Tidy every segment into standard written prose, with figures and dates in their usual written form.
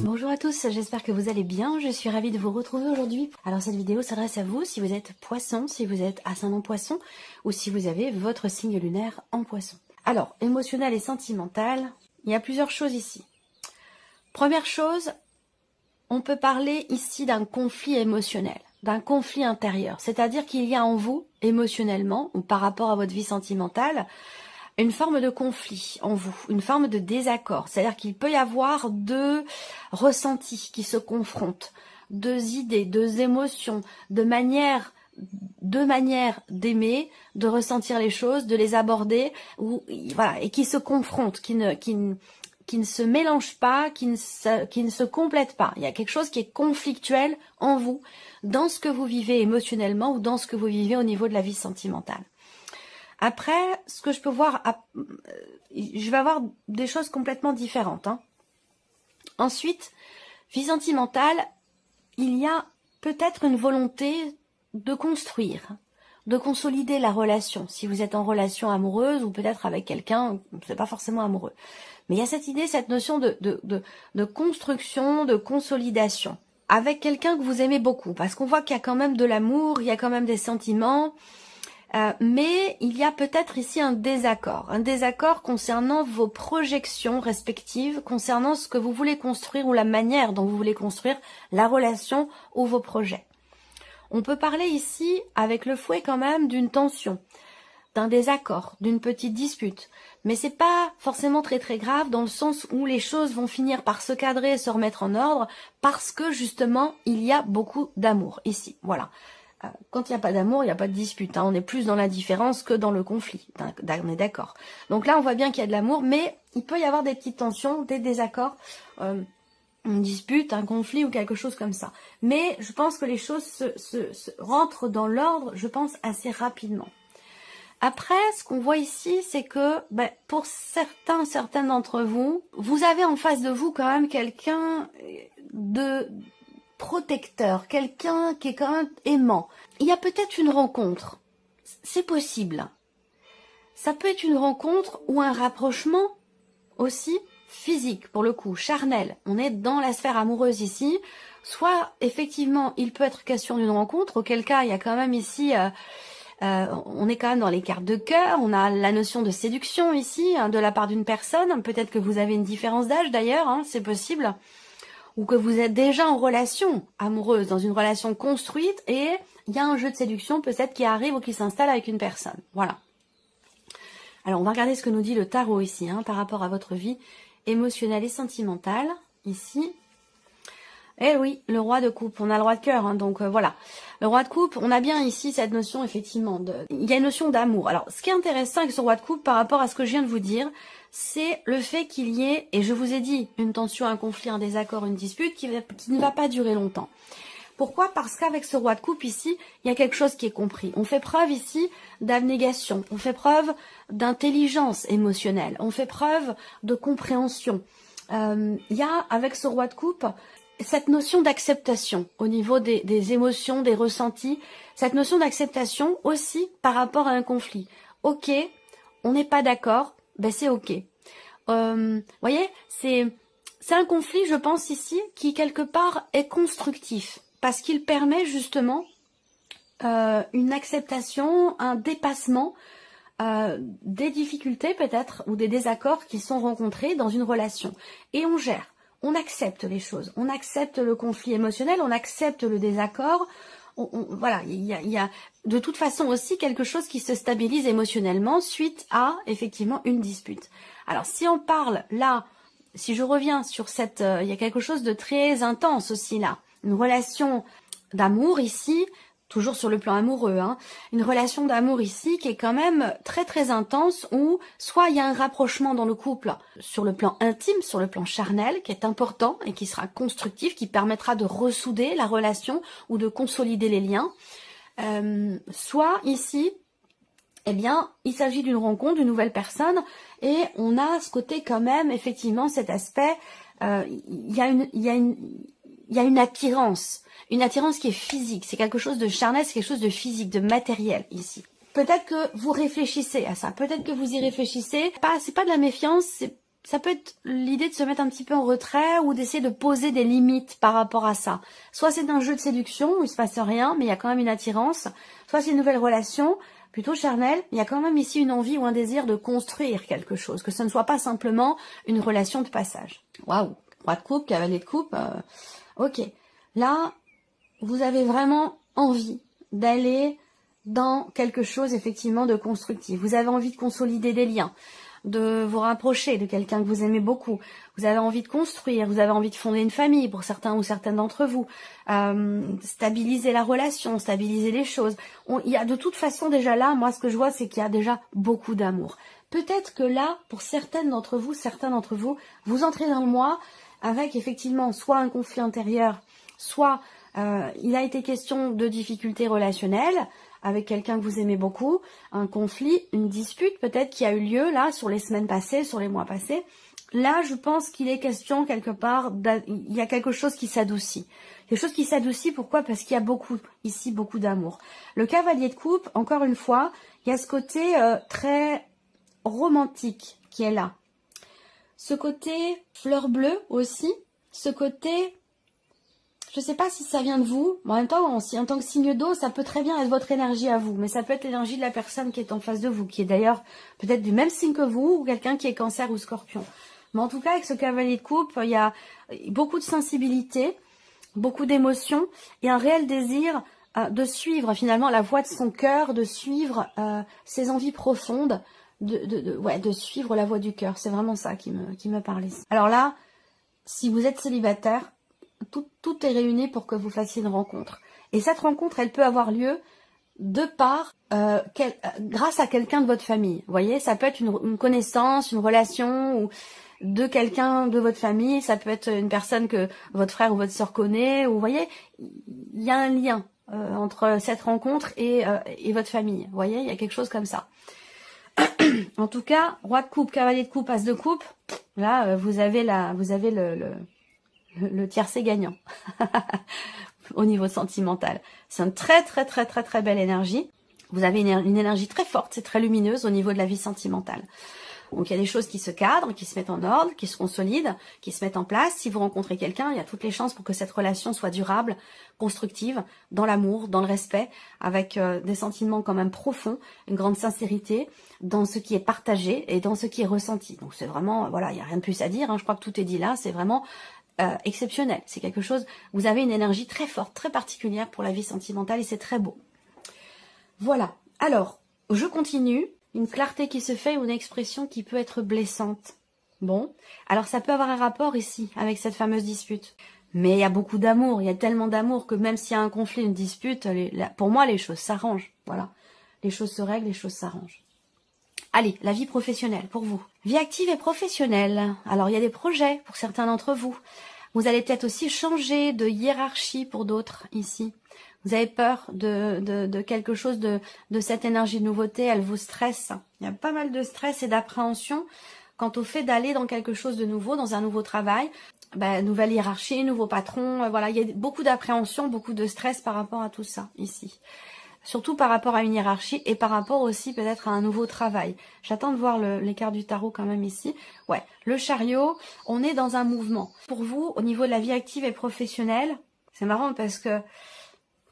Bonjour à tous, j'espère que vous allez bien, je suis ravie de vous retrouver aujourd'hui. Alors cette vidéo s'adresse à vous si vous êtes poisson, si vous êtes ascendant poisson ou si vous avez votre signe lunaire en poisson. Alors, émotionnel et sentimental, il y a plusieurs choses ici. Première chose, on peut parler ici d'un conflit émotionnel, d'un conflit intérieur, c'est-à-dire qu'il y a en vous, émotionnellement ou par rapport à votre vie sentimentale, une forme de conflit en vous, une forme de désaccord. C'est-à-dire qu'il peut y avoir deux ressentis qui se confrontent, deux idées, deux émotions, deux manières d'aimer, de ressentir les choses, de les aborder, voilà, et qui se confrontent, qui ne se mélangent pas, qui ne se complètent pas. Il y a quelque chose qui est conflictuel en vous, dans ce que vous vivez émotionnellement ou dans ce que vous vivez au niveau de la vie sentimentale. Après, ce que je peux voir, je vais avoir des choses complètement différentes. Ensuite, vie sentimentale, il y a peut-être une volonté de construire, de consolider la relation. Si vous êtes en relation amoureuse ou peut-être avec quelqu'un, c'est pas forcément amoureux. Mais il y a cette idée, cette notion de construction, de consolidation. Avec quelqu'un que vous aimez beaucoup. Parce qu'on voit qu'il y a quand même de l'amour, il y a quand même des sentiments. Mais il y a peut-être ici un désaccord concernant vos projections respectives, concernant ce que vous voulez construire ou la manière dont vous voulez construire la relation ou vos projets. On peut parler ici, avec le fouet quand même, d'une tension, d'un désaccord, d'une petite dispute. Mais c'est pas forcément très grave dans le sens où les choses vont finir par se cadrer et se remettre en ordre parce que justement, il y a beaucoup d'amour ici. Voilà. Quand il n'y a pas d'amour, il n'y a pas de dispute. On est plus dans la différence que dans le conflit. On est d'accord. Donc là, on voit bien qu'il y a de l'amour, mais il peut y avoir des petites tensions, des désaccords, une dispute, un conflit ou quelque chose comme ça. Mais je pense que les choses se rentrent dans l'ordre, je pense, assez rapidement. Après, ce qu'on voit ici, c'est que pour certains d'entre vous, vous avez en face de vous quand même quelqu'un de protecteur, quelqu'un qui est quand même aimant. Il y a peut-être une rencontre, c'est possible. Ça peut être une rencontre ou un rapprochement aussi physique, pour le coup, charnel. On est dans la sphère amoureuse ici. Soit, effectivement, il peut être question d'une rencontre, auquel cas, il y a quand même ici... on est quand même dans les cartes de cœur, on a la notion de séduction ici, de la part d'une personne. Peut-être que vous avez une différence d'âge d'ailleurs, c'est possible. Ou que vous êtes déjà en relation amoureuse, dans une relation construite, et il y a un jeu de séduction peut-être qui arrive ou qui s'installe avec une personne. Voilà. Alors, on va regarder ce que nous dit le tarot ici, par rapport à votre vie émotionnelle et sentimentale, ici. Eh oui, le roi de coupe, on a le roi de cœur, donc voilà. Le roi de coupe, on a bien ici cette notion, effectivement, il y a une notion d'amour. Alors, ce qui est intéressant avec ce roi de coupe, par rapport à ce que je viens de vous dire, c'est le fait qu'il y ait, et je vous ai dit, une tension, un conflit, un désaccord, une dispute qui ne va pas durer longtemps. Pourquoi? Parce qu'avec ce roi de coupe ici, il y a quelque chose qui est compris. On fait preuve ici d'abnégation, on fait preuve d'intelligence émotionnelle, on fait preuve de compréhension. Il y a, avec ce roi de coupe, cette notion d'acceptation au niveau des émotions, des ressentis, cette notion d'acceptation aussi par rapport à un conflit. Ok, on n'est pas d'accord, c'est ok. Voyez, c'est un conflit, je pense ici, qui quelque part est constructif, parce qu'il permet justement une acceptation, un dépassement des difficultés peut-être, ou des désaccords qui sont rencontrés dans une relation. Et on gère. On accepte les choses, on accepte le conflit émotionnel, on accepte le désaccord. Voilà, il y a de toute façon aussi quelque chose qui se stabilise émotionnellement suite à effectivement une dispute. Alors si on parle là, si je reviens sur cette, il y a quelque chose de très intense aussi là, une relation d'amour ici. Toujours sur le plan amoureux, une relation d'amour ici qui est quand même très intense, où soit il y a un rapprochement dans le couple sur le plan intime, sur le plan charnel, qui est important et qui sera constructif, qui permettra de ressouder la relation ou de consolider les liens. Soit ici, eh bien, il s'agit d'une rencontre, d'une nouvelle personne, et on a ce côté quand même, effectivement, cet aspect, il y a une attirance. Une attirance qui est physique, c'est quelque chose de charnel, c'est quelque chose de physique, de matériel ici. Peut-être que vous réfléchissez à ça, peut-être que vous y réfléchissez. C'est pas de la méfiance, ça peut être l'idée de se mettre un petit peu en retrait ou d'essayer de poser des limites par rapport à ça. Soit c'est un jeu de séduction où il se passe rien, mais il y a quand même une attirance. Soit c'est une nouvelle relation, plutôt charnelle, il y a quand même ici une envie ou un désir de construire quelque chose, que ce ne soit pas simplement une relation de passage. Waouh, roi de coupe, cavalier de coupe, ok. Là, vous avez vraiment envie d'aller dans quelque chose effectivement de constructif. Vous avez envie de consolider des liens, de vous rapprocher de quelqu'un que vous aimez beaucoup. Vous avez envie de construire, vous avez envie de fonder une famille pour certains ou certaines d'entre vous. Stabiliser la relation, stabiliser les choses. Il y a de toute façon déjà là, moi ce que je vois c'est qu'il y a déjà beaucoup d'amour. Peut-être que là, pour certaines d'entre vous, certains d'entre vous, vous entrez dans le mois avec effectivement soit un conflit intérieur, soit il a été question de difficultés relationnelles avec quelqu'un que vous aimez beaucoup, un conflit, une dispute peut-être qui a eu lieu là sur les semaines passées, sur les mois passés. Là, je pense qu'il est question quelque part, il y a quelque chose qui s'adoucit. Quelque chose qui s'adoucit, pourquoi? Parce qu'il y a ici beaucoup d'amour. Le cavalier de coupe, encore une fois, il y a ce côté très romantique qui est là. Ce côté fleur bleue aussi, ce côté... Je ne sais pas si ça vient de vous, mais en même temps, en tant que signe d'eau, ça peut très bien être votre énergie à vous, mais ça peut être l'énergie de la personne qui est en face de vous, qui est d'ailleurs peut-être du même signe que vous, ou quelqu'un qui est cancer ou scorpion. Mais en tout cas, avec ce cavalier de coupe, il y a beaucoup de sensibilité, beaucoup d'émotions, et un réel désir de suivre finalement la voie de son cœur, de suivre ses envies profondes, de suivre la voie du cœur. C'est vraiment ça qui me parle ici. Alors là, si vous êtes célibataire, tout est réuni pour que vous fassiez une rencontre. Et cette rencontre, elle peut avoir lieu de par, grâce à quelqu'un de votre famille. Vous voyez, ça peut être une connaissance, une relation, ou de quelqu'un de votre famille. Ça peut être une personne que votre frère ou votre sœur connaît. Ou vous voyez, il y a un lien entre cette rencontre et votre famille. Vous voyez, il y a quelque chose comme ça. En tout cas, roi de coupe, cavalier de coupe, as de coupe. Là, vous avez le tiercé gagnant au niveau sentimental. C'est une très très très très très belle énergie. Vous avez une énergie très forte, c'est très lumineuse au niveau de la vie sentimentale. Donc il y a des choses qui se cadrent, qui se mettent en ordre, qui se consolident, qui se mettent en place. Si vous rencontrez quelqu'un, il y a toutes les chances pour que cette relation soit durable, constructive, dans l'amour, dans le respect, avec des sentiments quand même profonds, une grande sincérité dans ce qui est partagé et dans ce qui est ressenti. Donc c'est vraiment, voilà, il n'y a rien de plus à dire, hein. Je crois que tout est dit là, c'est vraiment exceptionnel. C'est quelque chose, vous avez une énergie très forte, très particulière pour la vie sentimentale et c'est très beau. Voilà. Alors, je continue. Une clarté qui se fait ou une expression qui peut être blessante. Bon. Alors, ça peut avoir un rapport ici avec cette fameuse dispute. Mais il y a beaucoup d'amour. Il y a tellement d'amour que même s'il y a un conflit, une dispute, pour moi, les choses s'arrangent. Voilà. Les choses se règlent, les choses s'arrangent. Allez, la vie professionnelle pour vous. Vie active et professionnelle. Alors, il y a des projets pour certains d'entre vous. Vous allez peut-être aussi changer de hiérarchie pour d'autres ici. Vous avez peur de quelque chose de cette énergie de nouveauté, elle vous stresse. Il y a pas mal de stress et d'appréhension quant au fait d'aller dans quelque chose de nouveau, dans un nouveau travail. Nouvelle hiérarchie, nouveau patron, voilà, il y a beaucoup d'appréhension, beaucoup de stress par rapport à tout ça ici. Surtout par rapport à une hiérarchie et par rapport aussi peut-être à un nouveau travail. J'attends de voir les cartes du tarot quand même ici. Ouais, le chariot, on est dans un mouvement. Pour vous, au niveau de la vie active et professionnelle, c'est marrant parce que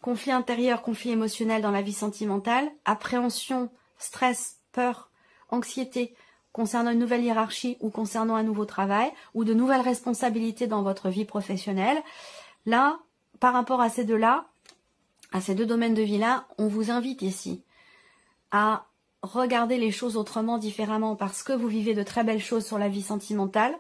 conflit intérieur, conflit émotionnel dans la vie sentimentale, appréhension, stress, peur, anxiété concernant une nouvelle hiérarchie ou concernant un nouveau travail ou de nouvelles responsabilités dans votre vie professionnelle. Là, par rapport à ces deux-là, à ces deux domaines de vie-là, on vous invite ici à regarder les choses autrement, différemment, parce que vous vivez de très belles choses sur la vie sentimentale,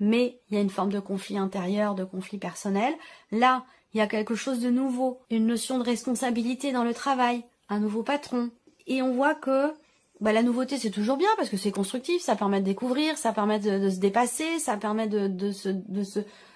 mais il y a une forme de conflit intérieur, de conflit personnel. Là, il y a quelque chose de nouveau, une notion de responsabilité dans le travail, un nouveau patron. Et on voit que la nouveauté, c'est toujours bien parce que c'est constructif, ça permet de découvrir, ça permet de se dépasser, ça permet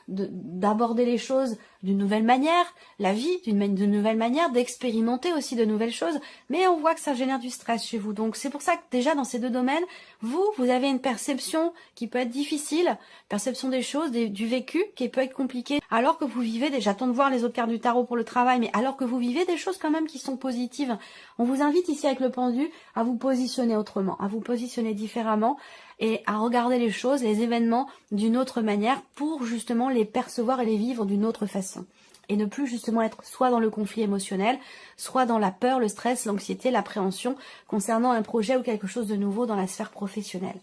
d'aborder les choses d'une nouvelle manière, la vie d'une nouvelle manière, d'expérimenter aussi de nouvelles choses, mais on voit que ça génère du stress chez vous. Donc c'est pour ça que déjà dans ces deux domaines, vous avez une perception qui peut être difficile, perception des choses, du vécu qui peut être compliqué, alors que vous vivez, j'attends de voir les autres cartes du tarot pour le travail, mais alors que vous vivez des choses quand même qui sont positives. On vous invite ici avec le pendu à vous positionner autrement, à vous positionner différemment et à regarder les choses, les événements d'une autre manière pour justement les percevoir et les vivre d'une autre façon. Et ne plus justement être soit dans le conflit émotionnel, soit dans la peur, le stress, l'anxiété, l'appréhension concernant un projet ou quelque chose de nouveau dans la sphère professionnelle.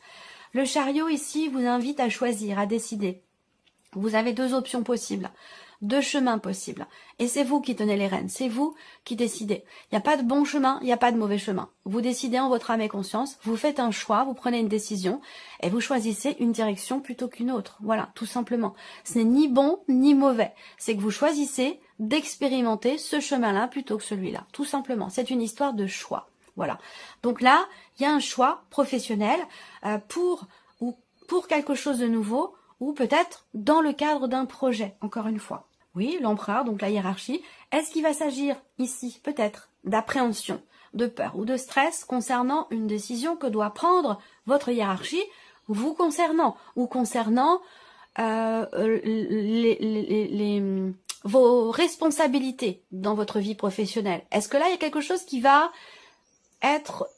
Le chariot ici vous invite à choisir, à décider. Vous avez deux options possibles, deux chemins possibles. Et c'est vous qui tenez les rênes, c'est vous qui décidez. Il n'y a pas de bon chemin, il n'y a pas de mauvais chemin. Vous décidez en votre âme et conscience, vous faites un choix, vous prenez une décision et vous choisissez une direction plutôt qu'une autre. Voilà, tout simplement. Ce n'est ni bon ni mauvais. C'est que vous choisissez d'expérimenter ce chemin-là plutôt que celui-là. Tout simplement. C'est une histoire de choix. Voilà. Donc là, il y a un choix professionnel pour quelque chose de nouveau, ou peut-être dans le cadre d'un projet, encore une fois. Oui, l'empereur, donc la hiérarchie. Est-ce qu'il va s'agir ici, peut-être, d'appréhension, de peur ou de stress concernant une décision que doit prendre votre hiérarchie, vous concernant, ou concernant vos responsabilités dans votre vie professionnelle? Est-ce que là, il y a quelque chose qui va être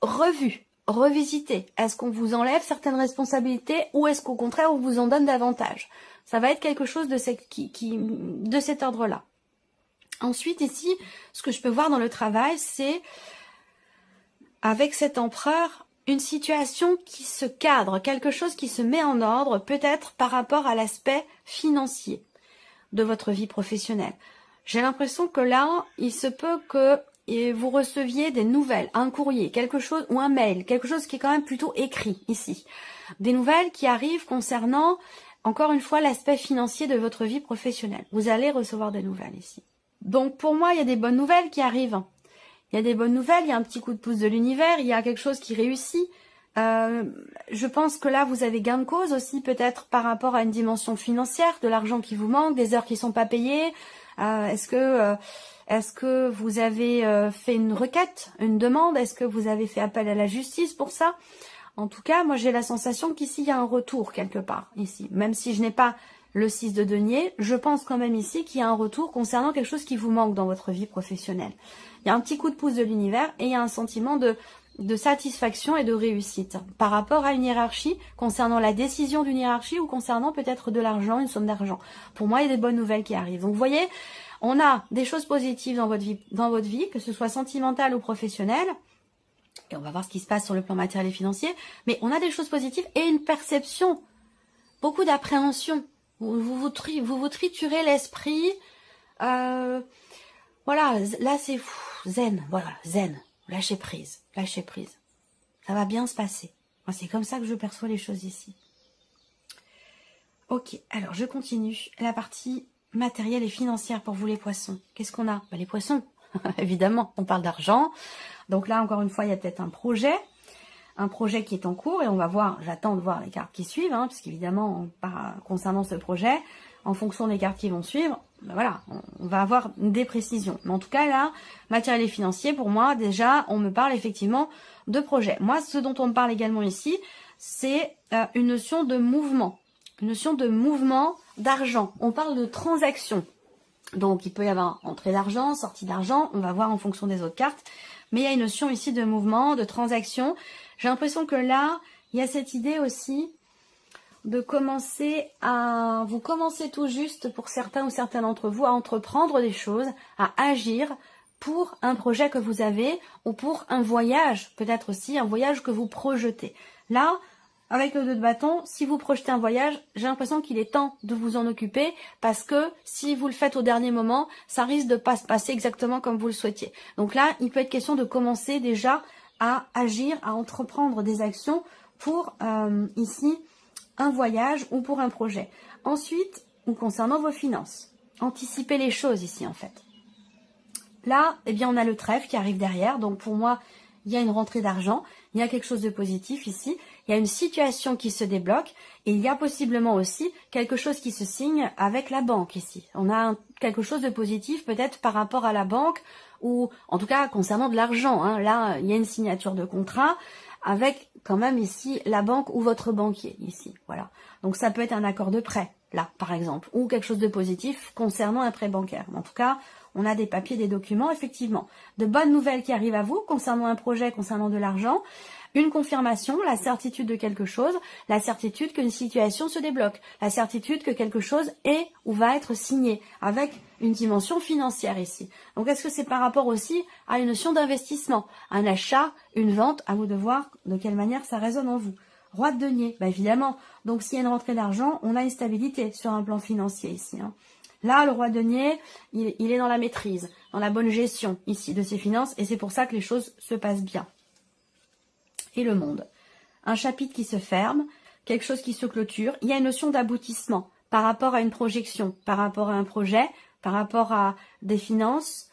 revu, revisiter? Est-ce qu'on vous enlève certaines responsabilités ou est-ce qu'au contraire on vous en donne davantage? Ça va être quelque chose de cet ordre-là. Ensuite ici, ce que je peux voir dans le travail, c'est avec cet empereur, une situation qui se cadre, quelque chose qui se met en ordre, peut-être par rapport à l'aspect financier de votre vie professionnelle. J'ai l'impression que là, il se peut que et vous receviez des nouvelles, un courrier, quelque chose, ou un mail, quelque chose qui est quand même plutôt écrit ici. Des nouvelles qui arrivent concernant, encore une fois, l'aspect financier de votre vie professionnelle. Vous allez recevoir des nouvelles ici. Donc pour moi, il y a des bonnes nouvelles qui arrivent. Il y a des bonnes nouvelles, il y a un petit coup de pouce de l'univers, il y a quelque chose qui réussit. Je pense que là, vous avez gain de cause aussi, peut-être par rapport à une dimension financière, de l'argent qui vous manque, des heures qui sont pas payées. Est-ce que vous avez fait une requête, une demande? Est-ce que vous avez fait appel à la justice pour ça? En tout cas, moi j'ai la sensation qu'ici il y a un retour quelque part, ici. Même si je n'ai pas le 6 de denier, je pense quand même ici qu'il y a un retour concernant quelque chose qui vous manque dans votre vie professionnelle. Il y a un petit coup de pouce de l'univers et il y a un sentiment de satisfaction et de réussite par rapport à une hiérarchie, concernant la décision d'une hiérarchie ou concernant peut-être de l'argent, une somme d'argent. Pour moi, il y a des bonnes nouvelles qui arrivent. Donc vous voyez, on a des choses positives dans votre vie, que ce soit sentimentale ou professionnelle, et on va voir ce qui se passe sur le plan matériel et financier, mais on a des choses positives et une perception, beaucoup d'appréhension. Vous vous triturez l'esprit, voilà, là c'est zen, voilà, zen, lâchez prise, lâchez prise. Ça va bien se passer. Moi, c'est comme ça que je perçois les choses ici. Ok, alors je continue. La partie matérielle et financière pour vous les poissons. Qu'est-ce qu'on a? Les poissons, évidemment, on parle d'argent. Donc là, encore une fois, il y a peut-être un projet qui est en cours et on va voir, j'attends de voir les cartes qui suivent, parce qu'évidemment, concernant ce projet, en fonction des cartes qui vont suivre, voilà, on va avoir des précisions. Mais en tout cas, là, matériel et financier, pour moi, déjà, on me parle effectivement de projet. Moi, ce dont on me parle également ici, c'est une notion de mouvement. Une notion de mouvement d'argent. On parle de transaction. Donc, il peut y avoir entrée d'argent, sortie d'argent. On va voir en fonction des autres cartes. Mais il y a une notion ici de mouvement, de transaction. J'ai l'impression que là, il y a cette idée aussi de commencer vous commencez tout juste pour certains ou certaines d'entre vous à entreprendre des choses, à agir pour un projet que vous avez ou pour un voyage, peut-être aussi un voyage que vous projetez. Là, avec le 2 de bâton, si vous projetez un voyage, j'ai l'impression qu'il est temps de vous en occuper parce que si vous le faites au dernier moment, ça risque de pas se passer exactement comme vous le souhaitiez. Donc là, il peut être question de commencer déjà à agir, à entreprendre des actions pour ici un voyage ou pour un projet. Ensuite, concernant vos finances, anticipez les choses ici en fait. Là, eh bien, on a le trèfle qui arrive derrière. Donc pour moi, il y a une rentrée d'argent, il y a quelque chose de positif ici, il y a une situation qui se débloque et il y a possiblement aussi quelque chose qui se signe avec la banque ici. On a quelque chose de positif peut-être par rapport à la banque ou en tout cas concernant de l'argent. Là, il y a une signature de contrat avec quand même ici la banque ou votre banquier ici. Voilà. Donc ça peut être un accord de prêt là par exemple ou quelque chose de positif concernant un prêt bancaire. En tout cas, on a des papiers, des documents, effectivement. De bonnes nouvelles qui arrivent à vous concernant un projet, concernant de l'argent. Une confirmation, la certitude de quelque chose, la certitude qu'une situation se débloque, la certitude que quelque chose est ou va être signé, avec une dimension financière ici. Donc est-ce que c'est par rapport aussi à une notion d'investissement, un achat, une vente, à vous de voir de quelle manière ça résonne en vous. Roi de denier, bah évidemment. Donc s'il y a une rentrée d'argent, on a une stabilité sur un plan financier ici. Hein. Là, le roi de denier, il est dans la maîtrise, dans la bonne gestion ici de ses finances, et c'est pour ça que les choses se passent bien. Et le monde. Un chapitre qui se ferme, quelque chose qui se clôture. Il y a une notion d'aboutissement par rapport à une projection, par rapport à un projet, par rapport à des finances,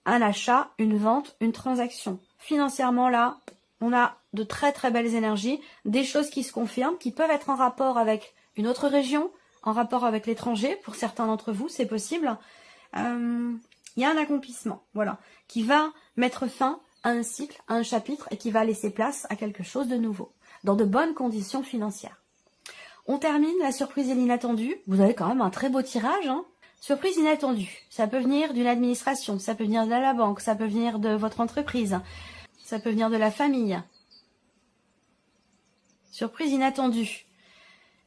un achat, une vente, une transaction. Financièrement, là, on a de très très belles énergies, des choses qui se confirment, qui peuvent être en rapport avec une autre région, en rapport avec l'étranger, pour certains d'entre vous, c'est possible. Il y a un accomplissement, voilà, qui va mettre fin à un cycle, à un chapitre, et qui va laisser place à quelque chose de nouveau, dans de bonnes conditions financières. On termine la surprise et l'inattendue. Vous avez quand même un très beau tirage, hein. Surprise inattendue, ça peut venir d'une administration, ça peut venir de la banque, ça peut venir de votre entreprise, ça peut venir de la famille. Surprise inattendue.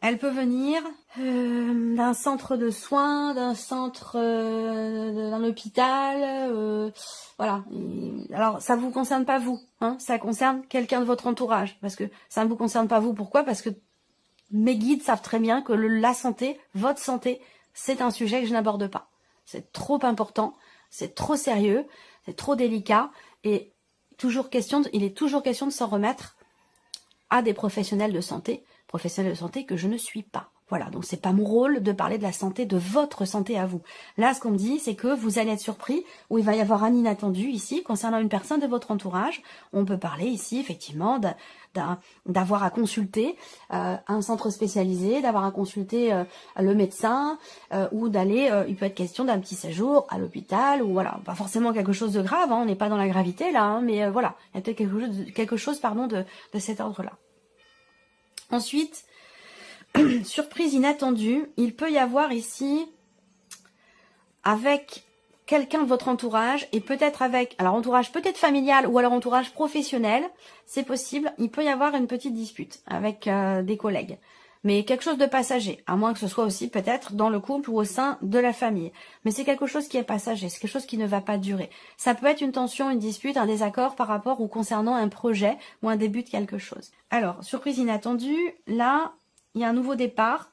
Elle peut venir d'un centre de soins, d'un centre, d'un hôpital, voilà. Alors, ça ne vous concerne pas vous, hein, ça concerne quelqu'un de votre entourage, parce que ça ne vous concerne pas vous. Pourquoi? Parce que mes guides savent très bien que la santé, votre santé, c'est un sujet que je n'aborde pas. C'est trop important, c'est trop sérieux, c'est trop délicat, et il est toujours question de s'en remettre à des professionnels de santé que je ne suis pas. Voilà, donc c'est pas mon rôle de parler de la santé, de votre santé à vous. Là, ce qu'on me dit, c'est que vous allez être surpris, ou il va y avoir un inattendu ici, concernant une personne de votre entourage. On peut parler ici, effectivement, d'avoir à consulter un centre spécialisé, d'avoir à consulter le médecin, ou d'aller, il peut être question d'un petit séjour à l'hôpital, ou voilà, pas forcément quelque chose de grave, hein, on n'est pas dans la gravité là, hein, mais voilà, il y a peut-être quelque chose de cet ordre-là. Ensuite, surprise inattendue, il peut y avoir ici, avec quelqu'un de votre entourage, et peut-être avec, alors entourage peut-être familial, ou alors entourage professionnel, c'est possible, il peut y avoir une petite dispute avec des collègues. Mais quelque chose de passager, à moins que ce soit aussi peut-être dans le couple ou au sein de la famille. Mais c'est quelque chose qui est passager, c'est quelque chose qui ne va pas durer. Ça peut être une tension, une dispute, un désaccord par rapport ou concernant un projet ou un début de quelque chose. Alors, surprise inattendue, là, il y a un nouveau départ,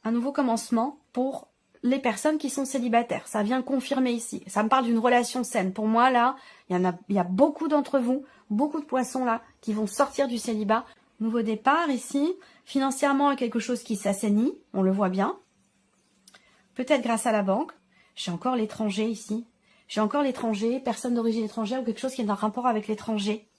un nouveau commencement pour les personnes qui sont célibataires. Ça vient confirmer ici. Ça me parle d'une relation saine. Pour moi, là, il y a beaucoup d'entre vous, beaucoup de poissons là, qui vont sortir du célibat. Nouveau départ ici. Financièrement, quelque chose qui s'assainit, on le voit bien. Peut-être grâce à la banque. J'ai encore l'étranger ici. J'ai encore l'étranger, personne d'origine étrangère ou quelque chose qui est en rapport avec l'étranger.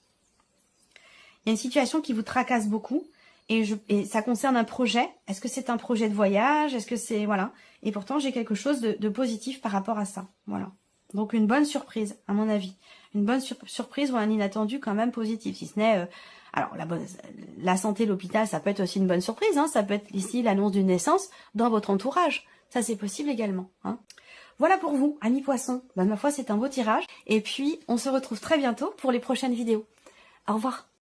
Il y a une situation qui vous tracasse beaucoup. Et ça concerne un projet. Est-ce que c'est un projet de voyage? Est-ce que c'est... Voilà. Et pourtant, j'ai quelque chose de positif par rapport à ça. Voilà. Donc, une bonne surprise, à mon avis. Une bonne surprise ou un inattendu quand même positif. Si ce n'est... alors, la santé, l'hôpital, ça peut être aussi une bonne surprise. Hein. Ça peut être ici l'annonce d'une naissance dans votre entourage. Ça, c'est possible également. Hein. Voilà pour vous, amis poissons. Ben, ma foi, c'est un beau tirage. Et puis, on se retrouve très bientôt pour les prochaines vidéos. Au revoir.